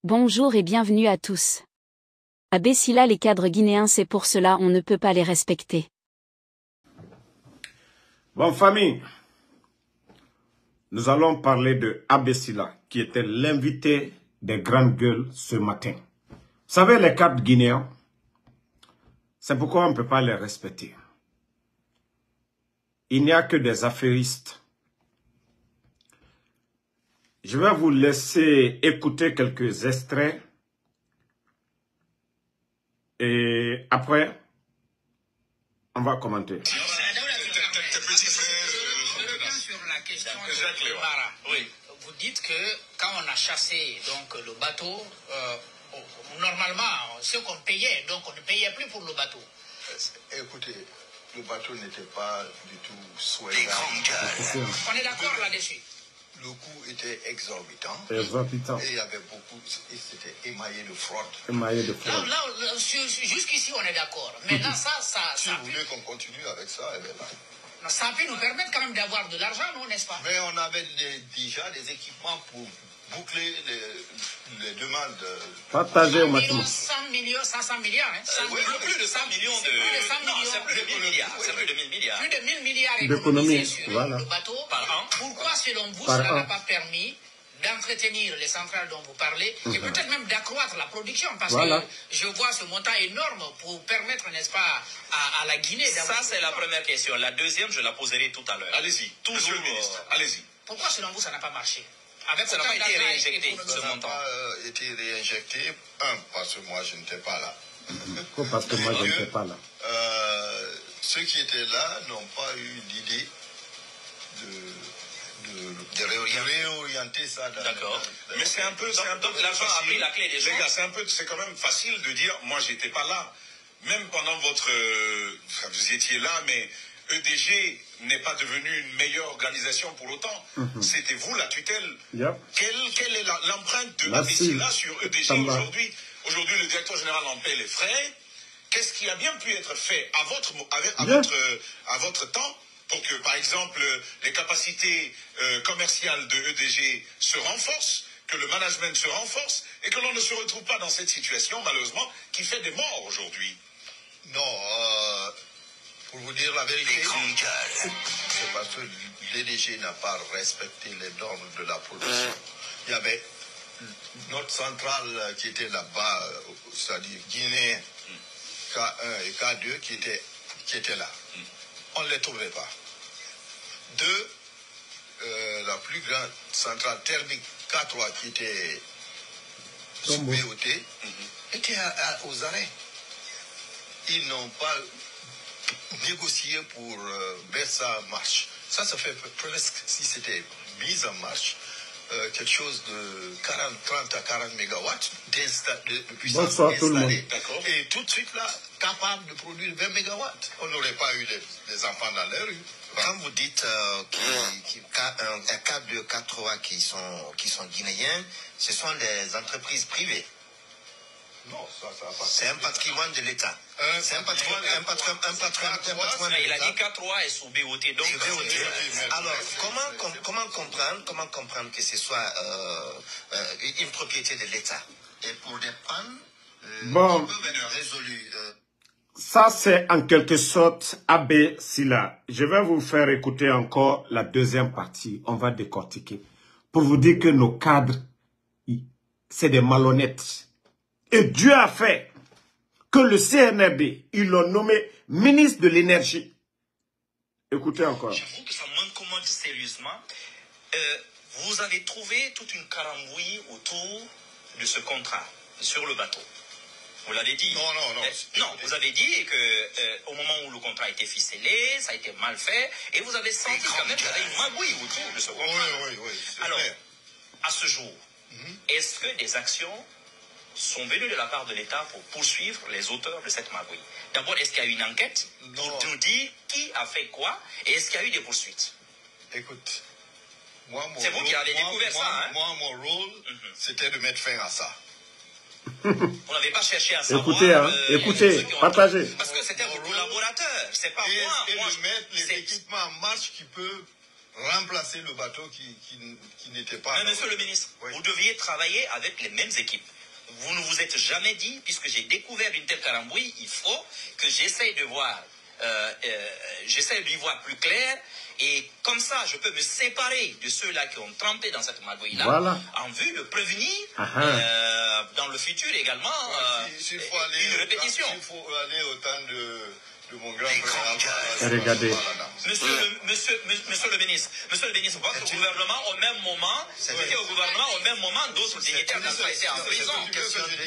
Bonjour et bienvenue à tous. À Bessila, les cadres guinéens, c'est pour cela on ne peut pas les respecter. Bon famille, nous allons parler de Abessila, qui était l'invité des grandes gueules ce matin. Vous savez, les cadres guinéens, c'est pourquoi on ne peut pas les respecter. Il n'y a que des affairistes. Je vais vous laisser écouter quelques extraits. Et après, on va commenter. Oui. Vous dites que quand on a chassé donc, le bateau, normalement, ce qu'on payait, donc on ne payait plus pour le bateau. Écoutez, le bateau n'était pas du tout souhaitable. On est d'accord là-dessus. Le coût était exorbitant. Exorbitant. Et il y avait beaucoup, c'était émaillé de fraude. Émaillé de fraude. Là, jusqu'ici, on est d'accord. Maintenant, si vous voulez qu'on continue avec ça, eh bien là. Ça peut nous permettre quand même d'avoir de l'argent, non, n'est-ce pas? Mais on avait déjà des équipements pour boucler les demandes. Partagez au maximum. 100 millions, 500 milliards. Hein, 100 oui, millions, plus de 100 millions de... Non, c'est plus de 1000 milliards. C'est plus de 1000 milliards. Plus de 1000 milliards d'économies sur voilà. le bateau. Par an. Pourquoi, selon vous, Par cela an. n'a pas permis d'entretenir les centrales dont vous parlez et peut-être même d'accroître la production parce Voilà. que je vois ce montant énorme pour permettre, n'est-ce pas, à la Guinée d'avoir... Ça, c'est la première question. La deuxième, je la poserai tout à l'heure. Allez-y, Toujours, Monsieur le ministre, allez-y. Pourquoi, selon vous, ça n'a pas marché? Avec Ça n'a autant pas été d'argent réinjecté, économique. ce Ça n'a montant. pas été réinjecté. Parce que moi, je n'étais pas là. Pourquoi? Parce que moi, je ne sais pas là. Ceux qui étaient là n'ont pas eu l'idée de réorienter ça. D'accord. Mais c'est un peu, Donc l'argent a pris la clé des gens. Les gars, c'est quand même facile de dire, moi, j'étais pas là. Même pendant votre, vous étiez là, mais EDG n'est pas devenu une meilleure organisation pour autant. C'était vous la tutelle. Yep. Quelle est l'empreinte de La Abessila cible. sur EDG Tamba. aujourd'hui? Aujourd'hui, le directeur général en paie les frais. Qu'est-ce qui a bien pu être fait à votre temps pour que, par exemple, les capacités commerciales de EDG se renforcent, que le management se renforce et que l'on ne se retrouve pas dans cette situation, malheureusement, qui fait des morts aujourd'hui? Non, pour vous dire la vérité, c'est parce que l'EDG n'a pas respecté les normes de la production. Il y avait notre centrale qui était là-bas, c'est-à-dire Guinée K1 et K2 qui étaient là. On ne les trouvait pas. Deux, la plus grande centrale thermique K3 qui était sous BOT était aux arrêts. Ils n'ont pas négocié pour mettre ça en marche. Ça fait presque, si c'était mis en marche, quelque chose de 30 à 40 mégawatts de puissance Bonsoir tout le monde. installée. Et tout de suite là, capable de produire 20 mégawatts. On n'aurait pas eu des enfants dans les rues. Quand vous dites un cadre de 4 qui sont guinéens, ce sont des entreprises privées. Non, ça va pas. C'est un patrimoine de l'État. C'est un patrimoine Il a dit K3 est sous BOT. Donc, alors, comment comprendre que ce soit une propriété de l'État? Et pour des pannes, Bon. qui peuvent être résolues. Ça, c'est en quelque sorte Abessila. Je vais vous faire écouter encore la deuxième partie. On va décortiquer. Pour vous dire que nos cadres, c'est des malhonnêtes. Et Dieu a fait que le CNRD, ils l'ont nommé ministre de l'énergie. Écoutez encore. j'avoue que ça m'incommode sérieusement. Vous avez trouvé toute une carambouille autour de ce contrat sur le bateau. Vous l'avez dit. Non. Vous avez dit que au moment où le contrat a été ficelé, ça a été mal fait, et vous avez senti quand même qu'il y avait une magouille autour de ce contrat. Oui. Alors, à ce jour, est-ce que des actions sont venues de la part de l'État pour poursuivre les auteurs de cette magouille? D'abord, est-ce qu'il y a eu une enquête pour nous dire qui a fait quoi, et est-ce qu'il y a eu des poursuites? Écoute, C'est vous qui avez découvert ça, hein? Moi, mon rôle, c'était de mettre fin à ça. Vous n'avez pas cherché à savoir... Écoutez, écoutez, ceux qui ont- partagez. Parce que c'était vos collaborateurs, c'est pas Et moi. de mettre les équipements en marche qui peuvent remplacer le bateau qui n'était pas... Mais monsieur le ministre, oui. Vous deviez travailler avec les mêmes équipes. Vous ne vous êtes jamais dit, puisque j'ai découvert une telle carambouille, il faut que j'essaye de voir, j'essaye d'y voir plus clair, et comme ça, je peux me séparer de ceux-là qui ont trempé dans cette magouille-là, voilà. En vue de prévenir, dans le futur également, s'il faut aller, une répétition. S'il faut aller au temps de mon grand frère. Regardez. Monsieur le ministre, votre gouvernement, au même moment, d'autres dignitaires n'ont pas été en prison.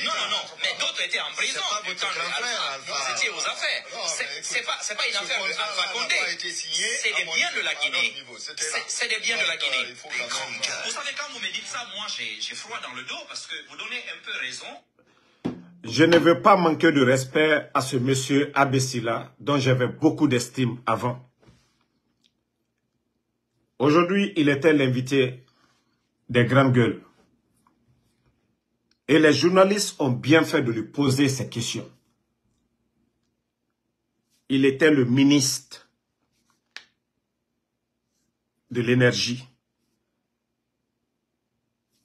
Non, mais d'autres étaient en prison. C'était aux affaires. C'est pas une affaire de Alpha Condé. C'est des biens de la Guinée. C'est des biens de la Guinée. Vous savez, quand vous me dites ça, moi j'ai froid dans le dos parce que vous donnez un peu raison. Je ne veux pas manquer de respect à ce monsieur Abessila, dont j'avais beaucoup d'estime avant. Aujourd'hui, il était l'invité des grandes gueules. Et les journalistes ont bien fait de lui poser ces questions. Il était le ministre de l'énergie.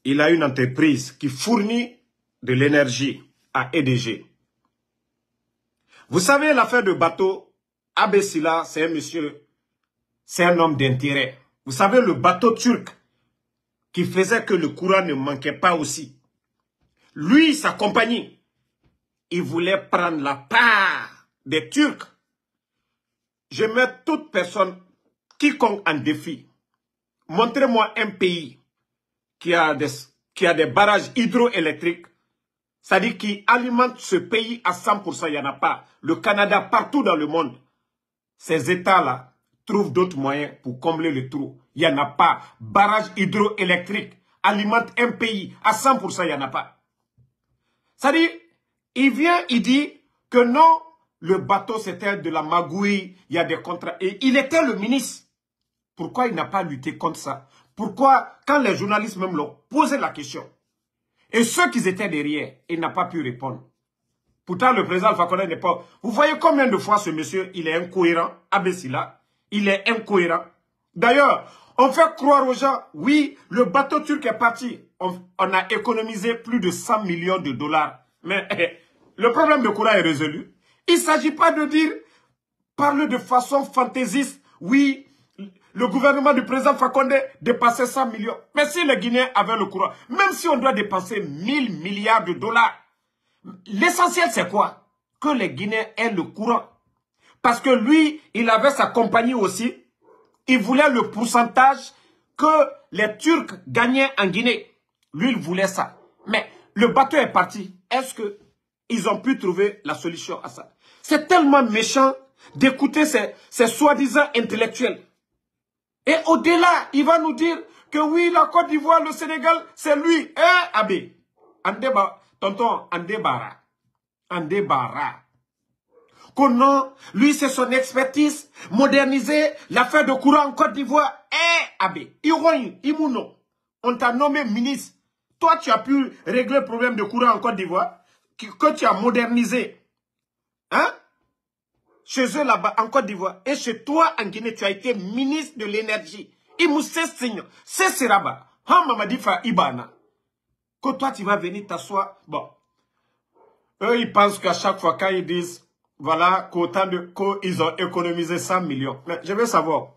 Il a une entreprise qui fournit de l'énergie à EDG. Vous savez, l'affaire de bateau, Abessila, c'est un monsieur, c'est un homme d'intérêt. Vous savez, le bateau turc qui faisait que le courant ne manquait pas aussi. Lui, sa compagnie, il voulait prendre la part des Turcs. Je mets toute personne, quiconque en défi. Montrez-moi un pays qui a des barrages hydroélectriques, c'est-à-dire qui alimente ce pays à 100%, il n'y en a pas. Le Canada, partout dans le monde, ces États-là trouvent d'autres moyens pour combler le trou. Il n'y en a pas. Barrage hydroélectrique alimente un pays à 100%, il n'y en a pas. C'est-à-dire, il vient, il dit que non, le bateau c'était de la magouille, il y a des contrats. Et il était le ministre. Pourquoi il n'a pas lutté contre ça? Pourquoi, quand les journalistes même l'ont posé la question, et ceux qui étaient derrière, il n'a pas pu répondre. Pourtant, le président Alpha Condé n'est pas... Vous voyez combien de fois ce monsieur, il est incohérent, Abessila, il est incohérent. D'ailleurs, on fait croire aux gens, oui, le bateau turc est parti. On a économisé plus de 100 millions de dollars. Mais le problème de courant est résolu. Il ne s'agit pas de dire, parler de façon fantaisiste, oui, le gouvernement du président Fakonde dépassait 100 millions. Mais si les Guinéens avaient le courant, même si on doit dépenser 1000 milliards de dollars, l'essentiel c'est quoi? Que les Guinéens aient le courant. Parce que lui, il avait sa compagnie aussi. Il voulait le pourcentage que les Turcs gagnaient en Guinée. Lui, il voulait ça. Mais le bateau est parti. Est-ce qu'ils ont pu trouver la solution à ça? C'est tellement méchant d'écouter ces soi-disant intellectuels. Et au-delà, il va nous dire que oui, la Côte d'Ivoire, le Sénégal, c'est lui. Abé, tonton, Andebara. Que non, lui, c'est son expertise, moderniser l'affaire de courant en Côte d'Ivoire. Abé, Imouno, on t'a nommé ministre. Toi, tu as pu régler le problème de courant en Côte d'Ivoire, que tu as modernisé. Hein? Chez eux là-bas, en Côte d'Ivoire. Et chez toi, en Guinée, tu as été ministre de l'énergie. C'est Siraba. Hamamadifa Ibana. Que toi, tu vas venir t'asseoir. Bon. Eux, ils pensent qu'à chaque fois, quand ils disent, voilà, qu'ils ont économisé 100 millions. Mais je veux savoir.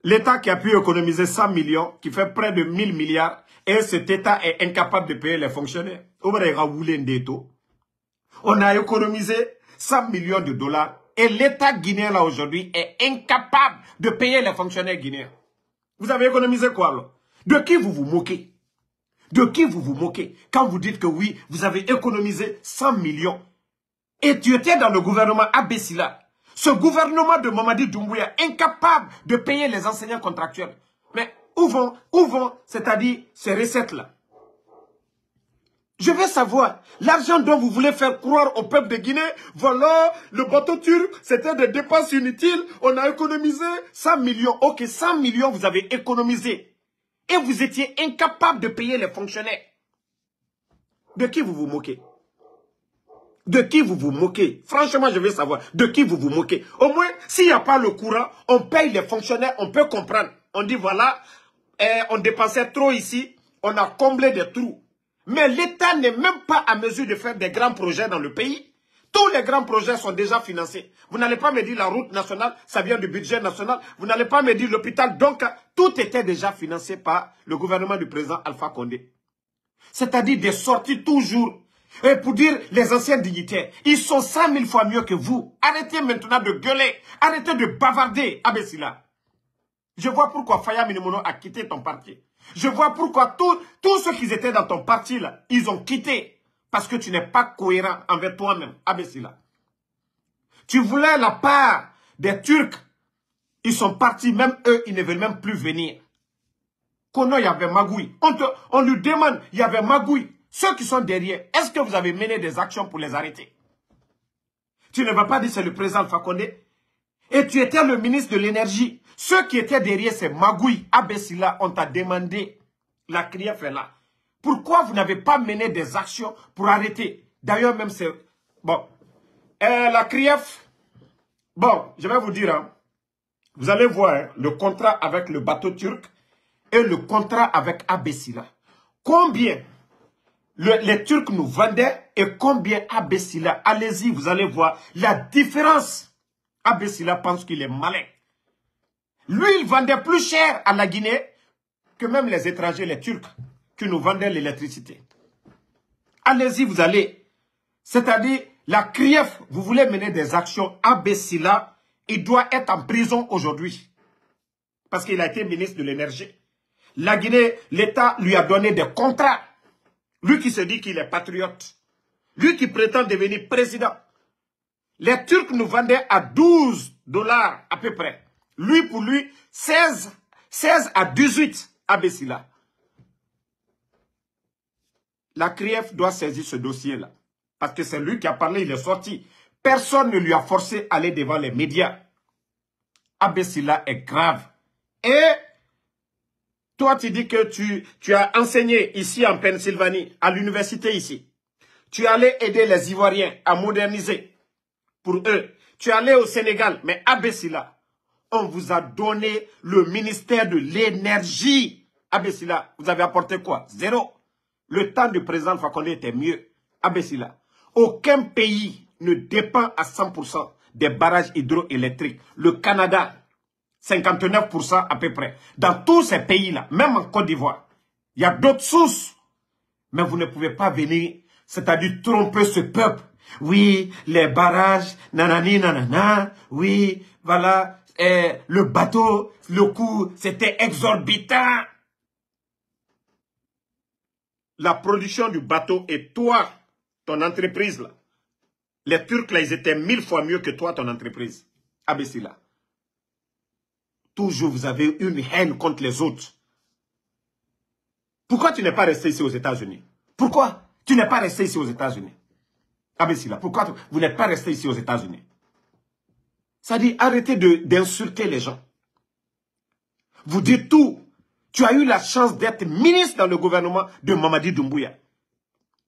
L'État qui a pu économiser 100 millions, qui fait près de 1000 milliards, et cet État est incapable de payer les fonctionnaires. On a économisé 100 millions de dollars et l'État guinéen là aujourd'hui est incapable de payer les fonctionnaires guinéens. Vous avez économisé quoi là? De qui vous vous moquez? De qui vous vous moquez quand vous dites que oui, vous avez économisé 100 millions et tu étais dans le gouvernement Abessila. Ce gouvernement de Mamadi Doumbouya incapable de payer les enseignants contractuels. Mais où vont, c'est-à-dire ces recettes-là? Je veux savoir, l'argent dont vous voulez faire croire au peuple de Guinée, voilà, le bateau turc, c'était des dépenses inutiles, on a économisé 100 millions. Ok, 100 millions vous avez économisé. Et vous étiez incapable de payer les fonctionnaires. De qui vous vous moquez? De qui vous vous moquez? Franchement, je veux savoir, de qui vous vous moquez? Au moins, s'il n'y a pas le courant, on paye les fonctionnaires, on peut comprendre. On dit voilà, on dépensait trop ici, on a comblé des trous. Mais l'État n'est même pas à mesure de faire des grands projets dans le pays. Tous les grands projets sont déjà financés. Vous n'allez pas me dire la route nationale, ça vient du budget national. Vous n'allez pas me dire l'hôpital. Donc, tout était déjà financé par le gouvernement du président Alpha Condé. C'est-à-dire des sorties toujours. Et pour dire les anciens dignitaires, ils sont 100 000 fois mieux que vous. Arrêtez maintenant de gueuler. Arrêtez de bavarder, Abessila. Je vois pourquoi Faya Minimono a quitté ton parti. Je vois pourquoi tous ceux qui étaient dans ton parti, là, ils ont quitté. Parce que tu n'es pas cohérent envers toi-même, Abessila. Tu voulais la part des Turcs. Ils sont partis, même eux, ils ne veulent même plus venir. Kono, il y avait Magouille. On lui demande, il y avait Magouille. Ceux qui sont derrière, est-ce que vous avez mené des actions pour les arrêter? Tu ne vas pas dire c'est le président Alpha Condé. Et tu étais le ministre de l'énergie. Ceux qui étaient derrière, c'est Magouille, Abessila. On t'a demandé, la CRIEF est là. Pourquoi vous n'avez pas mené des actions pour arrêter? D'ailleurs, même c'est... Bon. La CRIEF... Bon, je vais vous dire. Hein, vous allez voir hein, le contrat avec le bateau turc et le contrat avec Abessila. Combien les Turcs nous vendaient et combien Abessila. Allez-y, vous allez voir la différence. Abessila pense qu'il est malin. Lui, il vendait plus cher à la Guinée que même les étrangers, les Turcs, qui nous vendaient l'électricité. Allez-y, vous allez. C'est-à-dire, la CRIEF, vous voulez mener des actions. Abessila, il doit être en prison aujourd'hui. Parce qu'il a été ministre de l'énergie. La Guinée, l'État lui a donné des contrats. Lui qui se dit qu'il est patriote. Lui qui prétend devenir président. Les Turcs nous vendaient à 12 $ à peu près. Lui, pour lui, 16 à 18 Abessila. La CRIEF doit saisir ce dossier-là. Parce que c'est lui qui a parlé, il est sorti. Personne ne lui a forcé à aller devant les médias. Abessila est grave. Et toi, tu dis que tu as enseigné ici en Pennsylvanie, à l'université ici. Tu allais aider les Ivoiriens à moderniser pour eux. Tu allais au Sénégal, mais Abessila, on vous a donné le ministère de l'énergie. Abessila, vous avez apporté quoi? Zéro. Le temps du président Alpha Condé était mieux. Abessila, aucun pays ne dépend à 100% des barrages hydroélectriques. Le Canada, 59% à peu près. Dans tous ces pays-là, même en Côte d'Ivoire, il y a d'autres sources. Mais vous ne pouvez pas venir, c'est-à-dire tromper ce peuple. Oui, les barrages, nanani, nanana, oui, voilà, le bateau, le coût, c'était exorbitant. La production du bateau et toi, ton entreprise là, les Turcs là, ils étaient 1000 fois mieux que toi, ton entreprise. Abessila. Toujours vous avez une haine contre les autres. Pourquoi tu n'es pas resté ici aux États-Unis? Pourquoi tu n'es pas resté ici aux États-Unis? Abessila, pourquoi vous n'êtes pas resté ici aux États-Unis? Ça dit, arrêtez d'insulter les gens. Vous dites tout. Tu as eu la chance d'être ministre dans le gouvernement de Mamadi Doumbouya.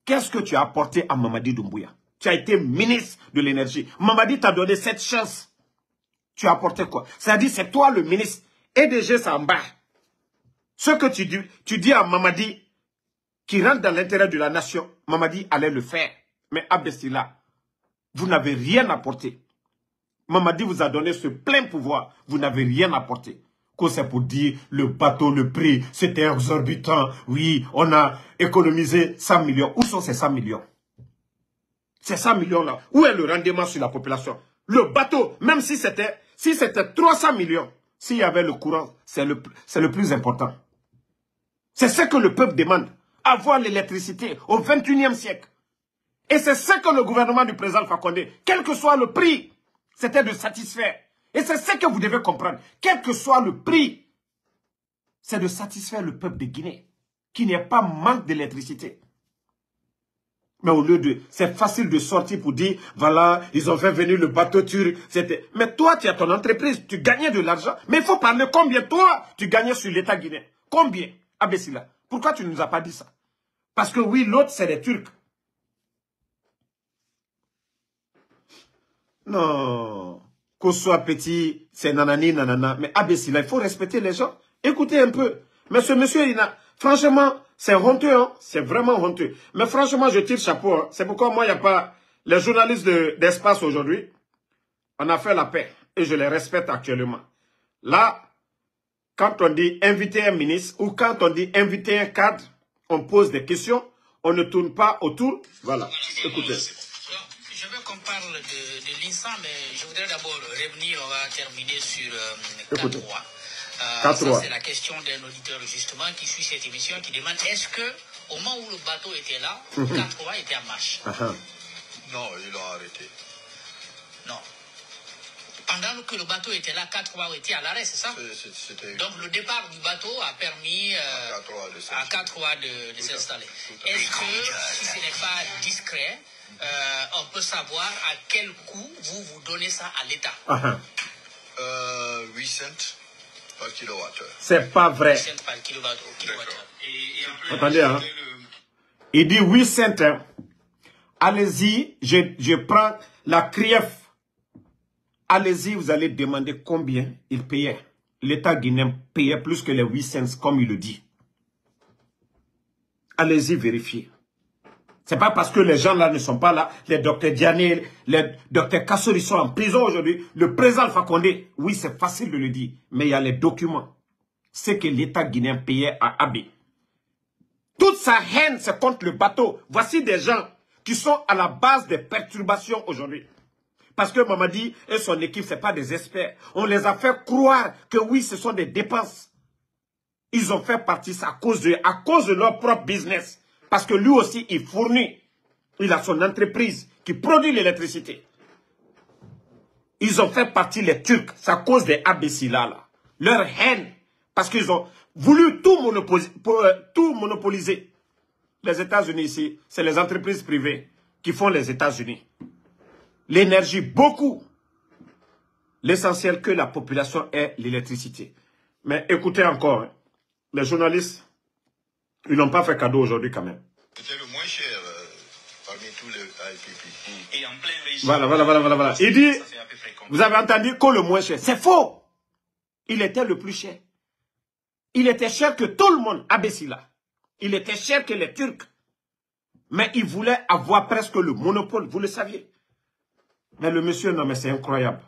Qu'est-ce que tu as apporté à Mamadi Doumbouya? Tu as été ministre de l'énergie. Mamadi t'a donné cette chance. Tu as apporté quoi? C'est-à-dire, c'est toi le ministre. EDG, c'est en bas. Ce que tu dis à Mamadi, qui rentre dans l'intérêt de la nation, Mamadi allait le faire. Mais Abessila, vous n'avez rien apporté. Mamadi vous a donné ce plein pouvoir. Vous n'avez rien apporté. Que c'est pour dire le bateau, le prix, c'était exorbitant. Oui, on a économisé 100 millions. Où sont ces 100 millions? Ces 100 millions-là, où est le rendement sur la population? Le bateau, même si c'était 300 millions, s'il y avait le courant, c'est le plus important. C'est ce que le peuple demande. Avoir l'électricité au 21e siècle. Et c'est ce que le gouvernement du président Alpha Condé, quel que soit le prix, c'était de satisfaire. Et c'est ce que vous devez comprendre. Quel que soit le prix, c'est de satisfaire le peuple de Guinée, qui n'est pas manque d'électricité. Mais au lieu de... C'est facile de sortir pour dire, voilà, ils ont fait venir le bateau turc. Mais toi, tu as ton entreprise, tu gagnais de l'argent. Mais il faut parler combien toi, tu gagnais sur l'État guinéen. Combien, Abessila? Pourquoi tu ne nous as pas dit ça? Parce que oui, l'autre, c'est les Turcs. Non... Qu'on soit petit, c'est nanani, nanana. Mais Abessila, il faut respecter les gens. Écoutez un peu. Mais ce monsieur, franchement, c'est honteux, hein? C'est vraiment honteux. Mais franchement, je tire chapeau. Hein? C'est pourquoi moi, il n'y a pas... Les journalistes d'Espace aujourd'hui, on a fait la paix. Et je les respecte actuellement. Là, quand on dit inviter un ministre ou quand on dit inviter un cadre, on pose des questions, on ne tourne pas autour. Voilà, écoutez. Je veux qu'on parle de l'INSA, mais je voudrais d'abord revenir, on va terminer sur 4-3. Ça, c'est la question d'un auditeur, justement, qui suit cette émission, qui demande, est-ce que au moment où le bateau était là, 4-3 était en marche? Non, ils l'ont arrêté. Non. Pendant que le bateau était là, 4-3 était à l'arrêt, c'est ça? Donc le départ du bateau a permis à 4-3 de s'installer. Est-ce que, si ce n'est pas discret, on peut savoir à quel coût vous donnez ça à l'État? 8 cents par kilowattheure. C'est pas vrai. 8 cents par kilowattheure. Attendez, hein. Il dit 8 cents. Hein. Allez-y, je prends la CRIEF. Allez-y, vous allez demander combien il payait. L'État guinéen payait plus que les 8 cents, comme il le dit. Allez-y, vérifiez. C'est pas parce que les gens là ne sont pas là, les docteurs Diané, les docteurs Kassori sont en prison aujourd'hui, le président Alpha Condé, oui, c'est facile de le dire, mais il y a les documents. C'est que l'État guinéen payait à Abé. Toute sa haine, c'est contre le bateau. Voici des gens qui sont à la base des perturbations aujourd'hui. Parce que Mamadi et son équipe, ce n'est pas des experts. On les a fait croire que oui, ce sont des dépenses. Ils ont fait partie à cause de leur propre business. Parce que lui aussi, il fournit. Il a son entreprise qui produit l'électricité. Ils ont fait partie, les Turcs. C'est à cause des Abessila, là. Leur haine. Parce qu'ils ont voulu tout monopoliser. Les États-Unis ici, c'est les entreprises privées qui font les États-Unis. L'énergie, beaucoup. L'essentiel que la population ait l'électricité. Mais écoutez encore, hein, les journalistes, ils n'ont pas fait cadeau aujourd'hui quand même. C'était le moins cher parmi tous les IPP. Et en plein régime. Voilà. Il dit, vous avez entendu que le moins cher. C'est faux. Il était le plus cher. Il était cher que tout le monde à Bessila. Il était cher que les Turcs. Mais il voulait avoir presque le monopole, vous le saviez. Mais le monsieur, non, mais c'est incroyable.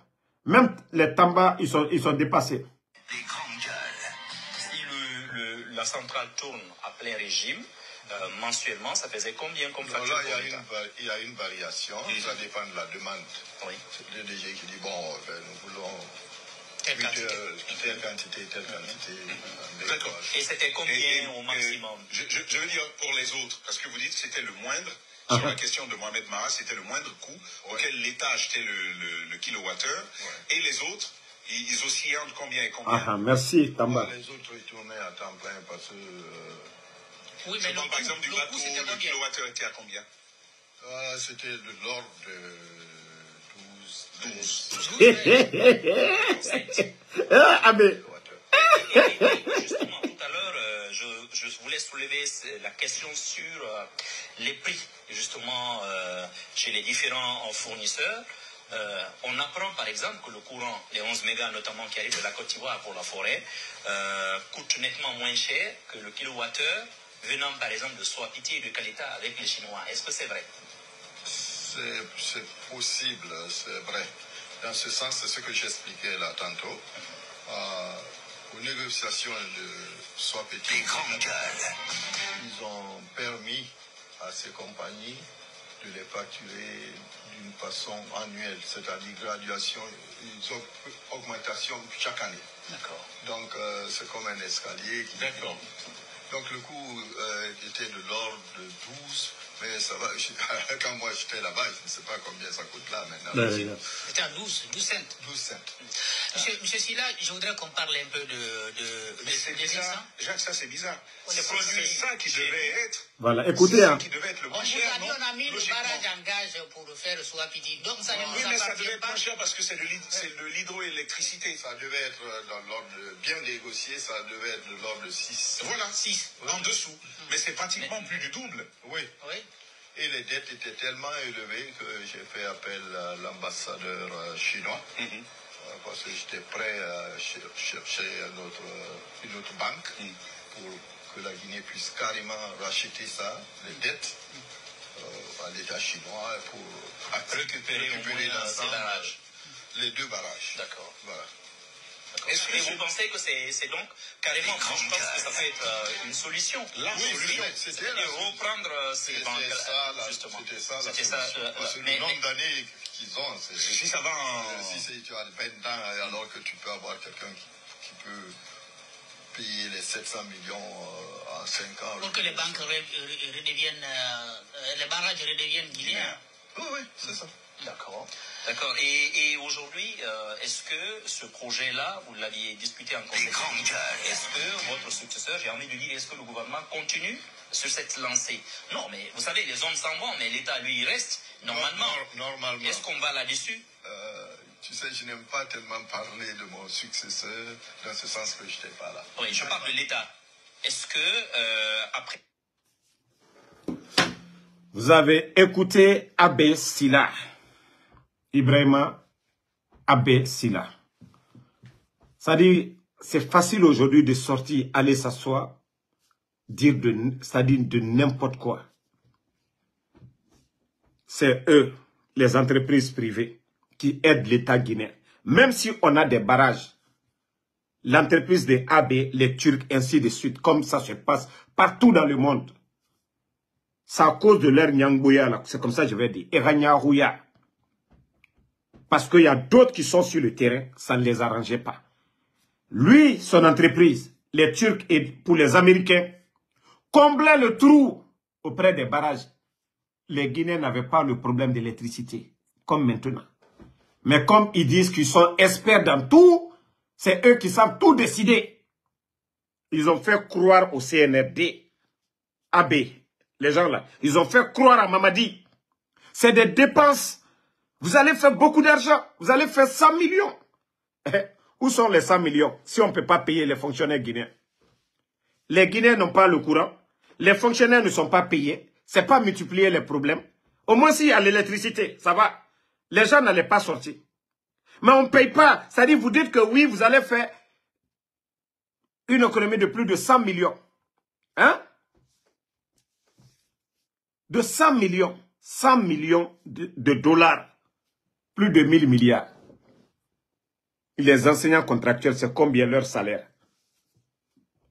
Même les Tamba, ils sont dépassés. Si la centrale tourne à plein régime, mensuellement, ça faisait combien comme facture? Là, il y a une variation, ça dépend de la demande. Oui. C'est le DG qui dit, bon, nous voulons telle quantité. D'accord. Et c'était combien au maximum? Je veux dire pour les autres, parce que vous dites que c'était le moindre. Sur la question de Mohamed Mara, c'était le moindre coût auquel l'État achetait le kilowattheure. Et les autres, ils oscillaient entre combien et combien? Merci, Tamba. Les autres, ils tournaient à temps plein parce que... oui, mais par exemple, du bateau, le kilowattheure était à combien? C'était de l'ordre de 12. Ah, mais... Justement, tout à l'heure, je voulais soulever la question sur les prix, justement, chez les différents fournisseurs. On apprend par exemple que le courant, les 11 mégas notamment qui arrivent de la Côte d'Ivoire pour la forêt, coûte nettement moins cher que le kilowattheure venant par exemple de Swapiti et de Kalita avec les Chinois. Est-ce que c'est vrai? C'est possible, c'est vrai. Dans ce sens, c'est ce que j'expliquais là tantôt. Aux négociations de Swapiti, ils ont permis à ces compagnies de les facturer d'une façon annuelle, c'est-à-dire graduation, ils ont augmentation chaque année. D'accord. Donc c'est comme un escalier. D'accord. Donc le coût était de l'ordre de 12, mais ça va. Quand moi j'étais là-bas, je ne sais pas combien ça coûte là maintenant. C'était à 12 cents. 12 cents. Monsieur Silla, je voudrais qu'on parle un peu Mais c'est bizarre. Jacques, ça c'est bizarre. C'est ça qui devait être. Voilà, écoutez. Hein. Qui devait être le on moins cher. On a mis le barrage en gage pour faire Swapiti. Donc ça ne nous oui, mais ça devait être pas. moins cher parce que c'est de l'hydroélectricité. Ça devait être dans l'ordre bien négocié, ça devait être de l'ordre de 6. Voilà, 6, en dessous. Mais c'est pratiquement plus du double. Oui. Et les dettes étaient tellement élevées que j'ai fait appel à l'ambassadeur chinois. parce que j'étais prêt à chercher une autre banque pour que la Guinée puisse carrément racheter ça, les dettes, à l'État chinois pour récupérer les 2 barrages. D'accord. Voilà. Est-ce que vous pensez que c'est donc carrément, moi je pense que ça peut être une solution. La solution, c'était reprendre ces banques. Justement. C'était ça la solution. Parce que le nombre d'années qu'ils ont, si ça va si tu as 20 ans, alors que tu peux avoir quelqu'un qui peut payer les 700 millions en 5 ans. Pour que les banques redeviennent, les barrages redeviennent guinéens. Oui, c'est ça. D'accord. D'accord. Et aujourd'hui, est-ce que ce projet-là, vous l'aviez discuté en conseil, est-ce que votre successeur, j'ai envie de dire, est-ce que le gouvernement continue sur cette lancée? Non, mais vous savez, les hommes s'en vont, mais l'État, lui, il reste. Normalement. Est-ce qu'on va là-dessus? Tu sais, je n'aime pas tellement parler de mon successeur, dans ce sens que je n'étais pas là. Oui, je parle de l'État. Est-ce que, après... Vous avez écouté Abbé Sylla. Ibrahima Abbé Sylla. C'est-à-dire, c'est facile aujourd'hui de sortir, aller s'asseoir, c'est-à-dire de n'importe quoi. C'est eux, les entreprises privées, qui aident l'État guinéen. Même si on a des barrages, l'entreprise des AB, les Turcs, ainsi de suite, comme ça se passe partout dans le monde. C'est à cause de leur Nyangboya, c'est comme ça que je vais dire, Eranyarouya. Parce qu'il y a d'autres qui sont sur le terrain, ça ne les arrangeait pas. Lui, son entreprise, les Turcs et pour les Américains, comblaient le trou auprès des barrages. Les Guinéens n'avaient pas le problème d'électricité, comme maintenant. Mais comme ils disent qu'ils sont experts dans tout, c'est eux qui savent tout décider. Ils ont fait croire au CNRD, AB, les gens là, ils ont fait croire à Mamadi. C'est des dépenses. Vous allez faire beaucoup d'argent. Vous allez faire 100 millions. Où sont les 100 millions si on ne peut pas payer les fonctionnaires guinéens? Les Guinéens n'ont pas le courant. Les fonctionnaires ne sont pas payés. Ce n'est pas multiplier les problèmes. Au moins s'il y a l'électricité, ça va. Les gens n'allaient pas sortir. Mais on ne paye pas. C'est-à-dire, vous dites que oui, vous allez faire une économie de plus de 100 millions. Hein? De 100 millions. 100 millions de dollars. Plus de 1000 milliards. Les enseignants contractuels, c'est combien leur salaire?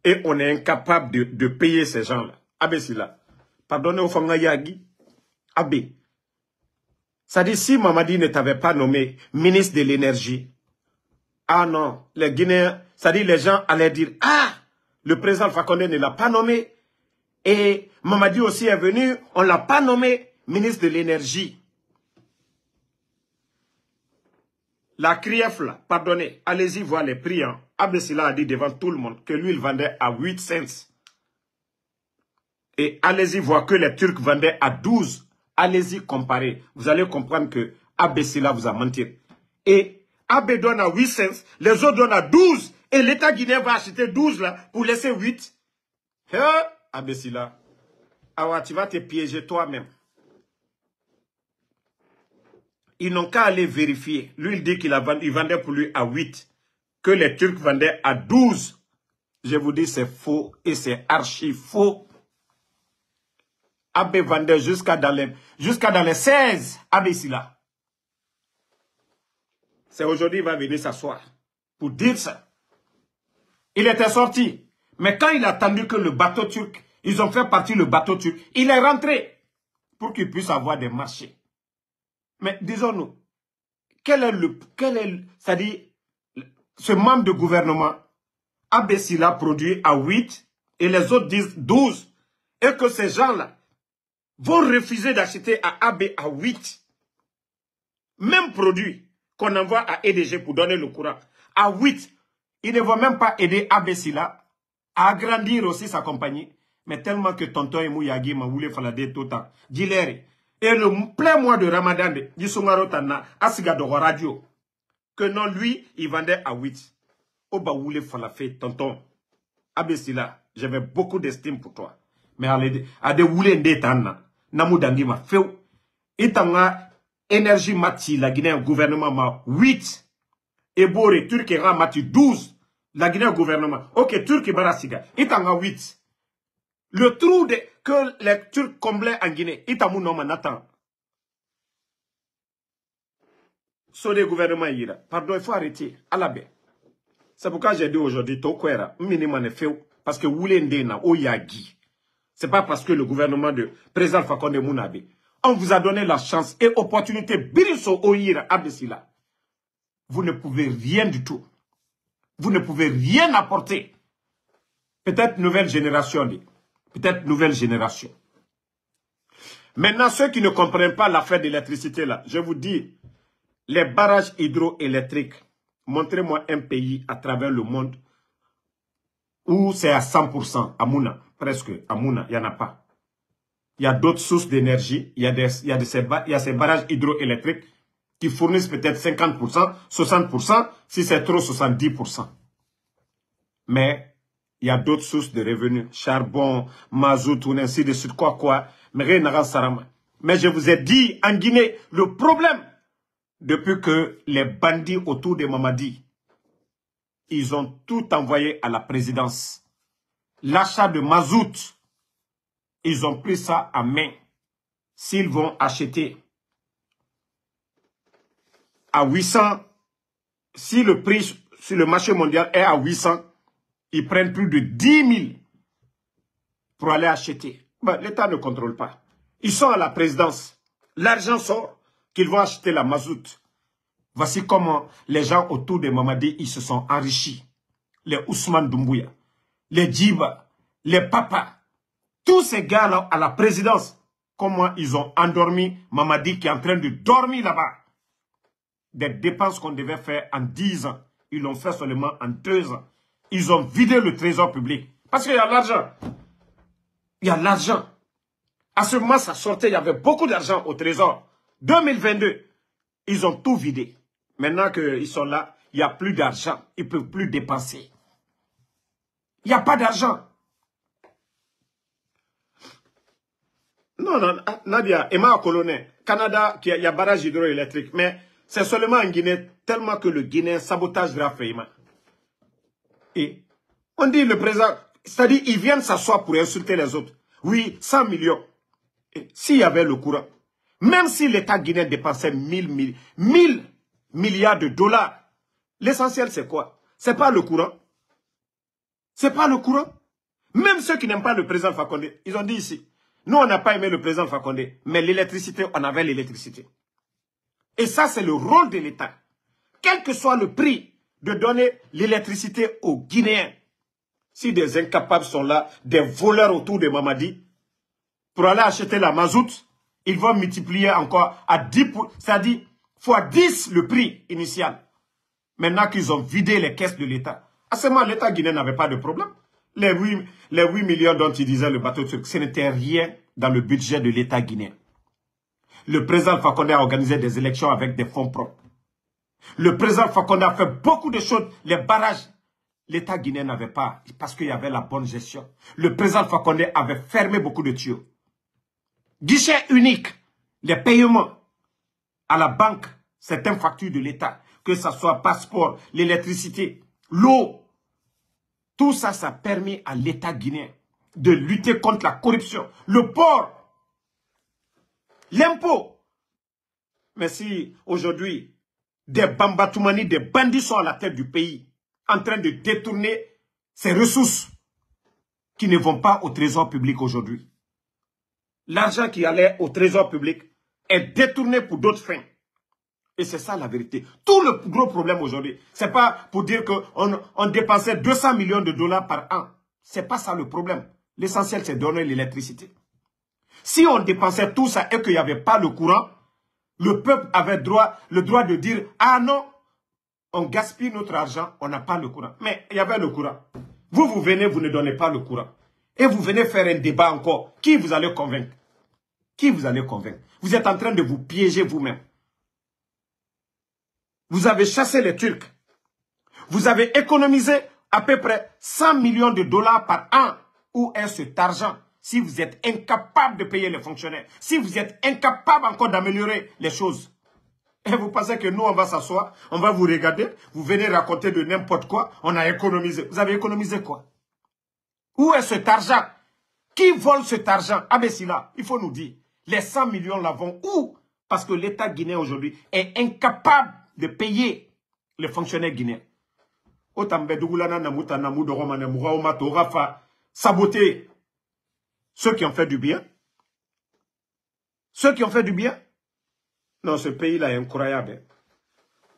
Et on est incapable de payer ces gens-là. Abbé Sylla. Pardonnez au Fanga Yagi. Abbé. Ça dit, si Mamadi ne t'avait pas nommé ministre de l'énergie, ah non, les Guinéens, ça dit, les gens allaient dire, ah, le président Alpha Condé ne l'a pas nommé. Et Mamadi aussi est venu, on ne l'a pas nommé ministre de l'énergie. La CRIEF là, pardonnez, allez-y voir les prix. Hein. Abbé Sylla a dit devant tout le monde que lui, il vendait à 8 cents. Et allez-y voir que les Turcs vendaient à 12. Allez-y comparer. Vous allez comprendre que Abbé Sylla vous a menti. Et Abbé donne à 8 cents, les autres donnent à 12. Et l'État guinéen va acheter 12 là pour laisser 8. Abbé Sylla, ah, tu vas te piéger toi-même. Ils n'ont qu'à aller vérifier. Lui, il dit qu'il vendait pour lui à 8. Que les Turcs vendaient à 12. Je vous dis, c'est faux et c'est archi faux. Abbé vendait jusqu'à dans les 16. Abbé Sylla. C'est aujourd'hui, il va venir s'asseoir pour dire ça. Il était sorti. Mais quand il a attendu que le bateau turc, ils ont fait partir le bateau turc, il est rentré pour qu'il puisse avoir des marchés. Mais disons-nous, c'est-à-dire, ce membre de gouvernement, Abbé Sylla produit à 8 et les autres disent 12. Et que ces gens-là vont refuser d'acheter à Abbé à 8. Même produit qu'on envoie à EDG pour donner le courant. À 8, ils ne vont même pas aider Abbé Sylla à agrandir aussi sa compagnie. Mais tellement que tonton et Mouyagi m'a voulu faire la tota. Dilere. Et le plein mois de Ramadan, Yisongarotana, Asigado Radio, que non, lui, il vendait à 8. Oba Woule Falafé, tonton. Abbé Sylla, j'avais beaucoup d'estime pour toi. Mais à des Woule Ndetana, Namoudangi m'a fait. Et t'en as énergie mati, la Guinée, gouvernement m'a 8. Ebore, Turc et Ramati, 12. La Guinée au gouvernement. Ok, Turc et Barasiga. Itanga 8. Le trou que les Turcs comblaient en Guinée. Itamou non Nathan. Sur les gouvernements, pardon, il faut arrêter. À la baie. C'est pourquoi j'ai dit aujourd'hui, Tokwera, minimum fait, parce que Woulendena, Oyagi. C'est pas parce que le gouvernement de président Fakonde Mounabe, on vous a donné la chance et opportunité, Biriso Oyira Abesila. Vous ne pouvez rien du tout. Vous ne pouvez rien apporter. Peut-être nouvelle génération, peut-être nouvelle génération. Maintenant, ceux qui ne comprennent pas l'affaire de l'électricité là, je vous dis, les barrages hydroélectriques, montrez-moi un pays à travers le monde où c'est à 100%, à Mouna, presque, à Mouna, il n'y en a pas. Il y a d'autres sources d'énergie, il y a ces barrages hydroélectriques qui fournissent peut-être 50%, 60%, si c'est trop 70%. Mais il y a d'autres sources de revenus, charbon, mazout, ou ainsi de suite, quoi, mais rien n'a sarama. Mais je vous ai dit, en Guinée, le problème, depuis que les bandits autour de Mamadi, ils ont tout envoyé à la présidence. L'achat de mazout, ils ont pris ça en main. S'ils vont acheter à 800, si le prix sur le marché mondial est à 800, ils prennent plus de 10 000 pour aller acheter. Ben, l'État ne contrôle pas. Ils sont à la présidence. L'argent sort qu'ils vont acheter la mazout. Voici comment les gens autour de Mamadi, ils se sont enrichis. Les Ousmane Doumbouya, les Djiba, les Papas, tous ces gars-là à la présidence, comment ils ont endormi Mamadi qui est en train de dormir là-bas. Des dépenses qu'on devait faire en 10 ans, ils l'ont fait seulement en 2 ans. Ils ont vidé le trésor public. Parce qu'il y a l'argent. Il y a l'argent. À ce moment, ça sortait, il y avait beaucoup d'argent au trésor. 2022, ils ont tout vidé. Maintenant qu'ils sont là, il n'y a plus d'argent. Ils ne peuvent plus dépenser. Il n'y a pas d'argent. Non, non, Nadia, Emma Colonel, Canada, il y a barrage hydroélectrique, mais c'est seulement en Guinée, tellement que le Guinéen sabotage de la FEIMA. Et on dit le président, c'est-à-dire ils viennent s'asseoir pour insulter les autres. Oui, 100 millions. S'il y avait le courant, même si l'État guinéen dépensait 1000 milliards de dollars, l'essentiel c'est quoi? C'est pas le courant. C'est pas le courant. Même ceux qui n'aiment pas le président Fakonde, ils ont dit ici, nous on n'a pas aimé le président Fakonde, mais l'électricité, on avait l'électricité. Et ça c'est le rôle de l'État. Quel que soit le prix de donner l'électricité aux Guinéens, si des incapables sont là, des voleurs autour de Mamadi, pour aller acheter la mazout, ils vont multiplier encore à 10, c'est-à-dire fois 10 le prix initial. Maintenant qu'ils ont vidé les caisses de l'État. À ce moment, l'État guinéen n'avait pas de problème. Les 8 millions dont il disait le bateau turc, ce n'était rien dans le budget de l'État guinéen. Le président Fakonde a organisé des élections avec des fonds propres. Le président Fakonde a fait beaucoup de choses. Les barrages, l'État guinéen n'avait pas, parce qu'il y avait la bonne gestion. Le président Fakonde avait fermé beaucoup de tuyaux. Guichet unique, les paiements à la banque, certaines factures de l'État, que ce soit passeport, l'électricité, l'eau, tout ça, ça a permis à l'État guinéen de lutter contre la corruption, le port, l'impôt. Mais si aujourd'hui, des Bambatoumani, des bandits sont à la tête du pays, en train de détourner ces ressources qui ne vont pas au trésor public aujourd'hui. L'argent qui allait au trésor public est détourné pour d'autres fins. Et c'est ça la vérité. Tout le gros problème aujourd'hui, c'est pas pour dire qu'on dépensait 200 millions de dollars par an. C'est pas ça le problème. L'essentiel, c'est donner l'électricité. Si on dépensait tout ça et qu'il n'y avait pas le courant, le peuple avait le droit de dire « Ah non, on gaspille notre argent, on n'a pas le courant. » Mais il y avait le courant. Vous venez, vous ne donnez pas le courant. Et vous venez faire un débat encore. Qui vous allez convaincre? Qui vous allez convaincre? Vous êtes en train de vous piéger vous-même. Vous avez chassé les Turcs. Vous avez économisé à peu près 100 millions de dollars par an. Où est cet argent? Si vous êtes incapable de payer les fonctionnaires, si vous êtes incapable encore d'améliorer les choses. Et vous pensez que nous, on va s'asseoir, on va vous regarder, vous venez raconter de n'importe quoi, on a économisé. Vous avez économisé quoi? Où est cet argent? Qui vole cet argent? Abessila, il faut nous dire. Les 100 millions là vont où? Parce que l'État guinéen aujourd'hui est incapable de payer les fonctionnaires guinéens. Saboter ceux qui ont fait du bien. Ceux qui ont fait du bien. Non, ce pays-là est incroyable.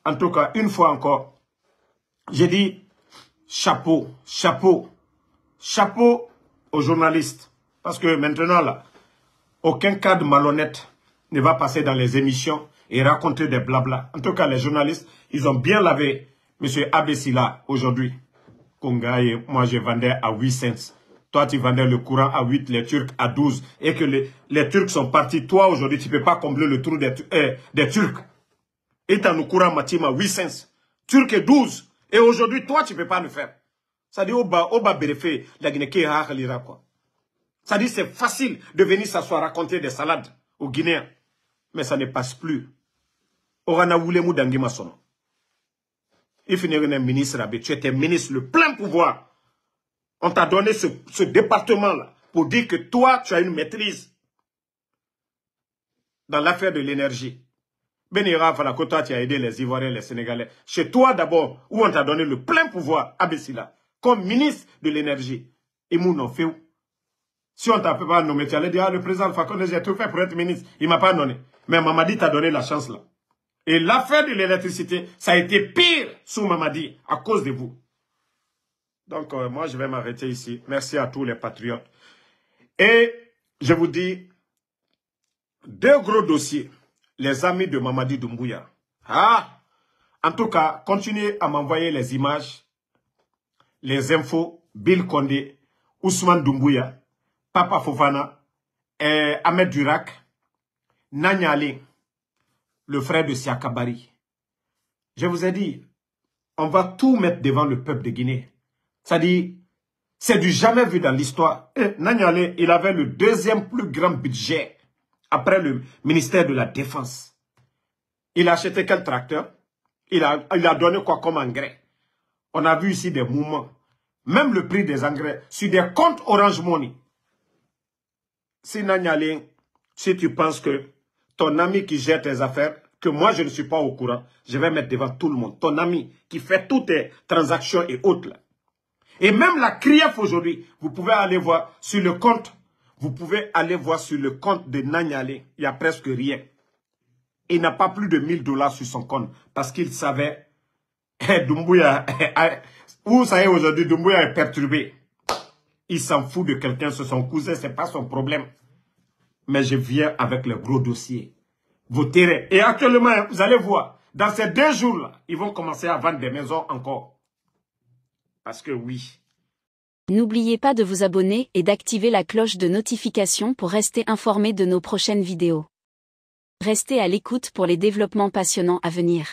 En tout cas, une fois encore, j'ai dit chapeau, chapeau, chapeau aux journalistes. Parce que maintenant, là, aucun cadre malhonnête ne va passer dans les émissions et raconter des blabla. En tout cas, les journalistes, ils ont bien lavé M. Abessila aujourd'hui. Kongaye, moi je vendais à 8 cents. Toi, tu vendais le courant à 8, les Turcs à 12. Et que les Turcs sont partis. Toi, aujourd'hui, tu ne peux pas combler le trou des Turcs. Et tu as le courant matim à 8 cents. Turcs est 12. Et aujourd'hui, toi, tu ne peux pas le faire. Ça dit, Oba Berefé, la Guinée qui est quoi. Ça dit, c'est facile de venir s'asseoir raconter des salades aux Guinéens. Mais ça ne passe plus. Orana Woulemu Dangima Sono. Il finit ministre, tu étais ministre, le plein pouvoir. On t'a donné ce département-là pour dire que toi, tu as une maîtrise dans l'affaire de l'énergie. Benira Falako, toi, tu as aidé les Ivoiriens, les Sénégalais. Chez toi, d'abord, où on t'a donné le plein pouvoir, Abessila, comme ministre de l'énergie. Et nous, non fait où? Si on t'a pas nommé, tu allais dire, ah, le président Fakonde, j'ai tout fait pour être ministre. Il ne m'a pas donné. Mais Mamadi t'a donné la chance là. Et l'affaire de l'électricité, ça a été pire sous Mamadi à cause de vous. Donc, moi, je vais m'arrêter ici. Merci à tous les patriotes. Et je vous dis, 2 gros dossiers. Les amis de Mamadi Doumbouya. Ah! En tout cas, continuez à m'envoyer les images, les infos, Bill Condé, Ousmane Doumbouya, Papa Fofana, Ahmed Durak, Nanyale, le frère de Siakabari. Je vous ai dit, on va tout mettre devant le peuple de Guinée. C'est-à-dire, c'est du jamais vu dans l'histoire. Nanyale, il avait le 2e plus grand budget après le ministère de la Défense. Il a acheté quel tracteur? Il a donné quoi comme engrais? On a vu ici des mouvements. Même le prix des engrais sur des comptes Orange Money. Si Nanyale, si tu penses que ton ami qui gère tes affaires, que moi je ne suis pas au courant, je vais mettre devant tout le monde. Ton ami qui fait toutes tes transactions et autres là. Et même la CRIEF aujourd'hui, vous pouvez aller voir sur le compte. Vous pouvez aller voir sur le compte de Nanyale. Il n'y a presque rien. Il n'a pas plus de 1000 $ sur son compte. Parce qu'il savait, Doumbouya, vous savez aujourd'hui, Doumbouya est perturbé. Il s'en fout de quelqu'un, c'est son cousin, ce n'est pas son problème. Mais je viens avec le gros dossier. Vos terrains. Et actuellement, vous allez voir, dans ces 2 jours-là, ils vont commencer à vendre des maisons encore. Parce que oui. N'oubliez pas de vous abonner et d'activer la cloche de notification pour rester informé de nos prochaines vidéos. Restez à l'écoute pour les développements passionnants à venir.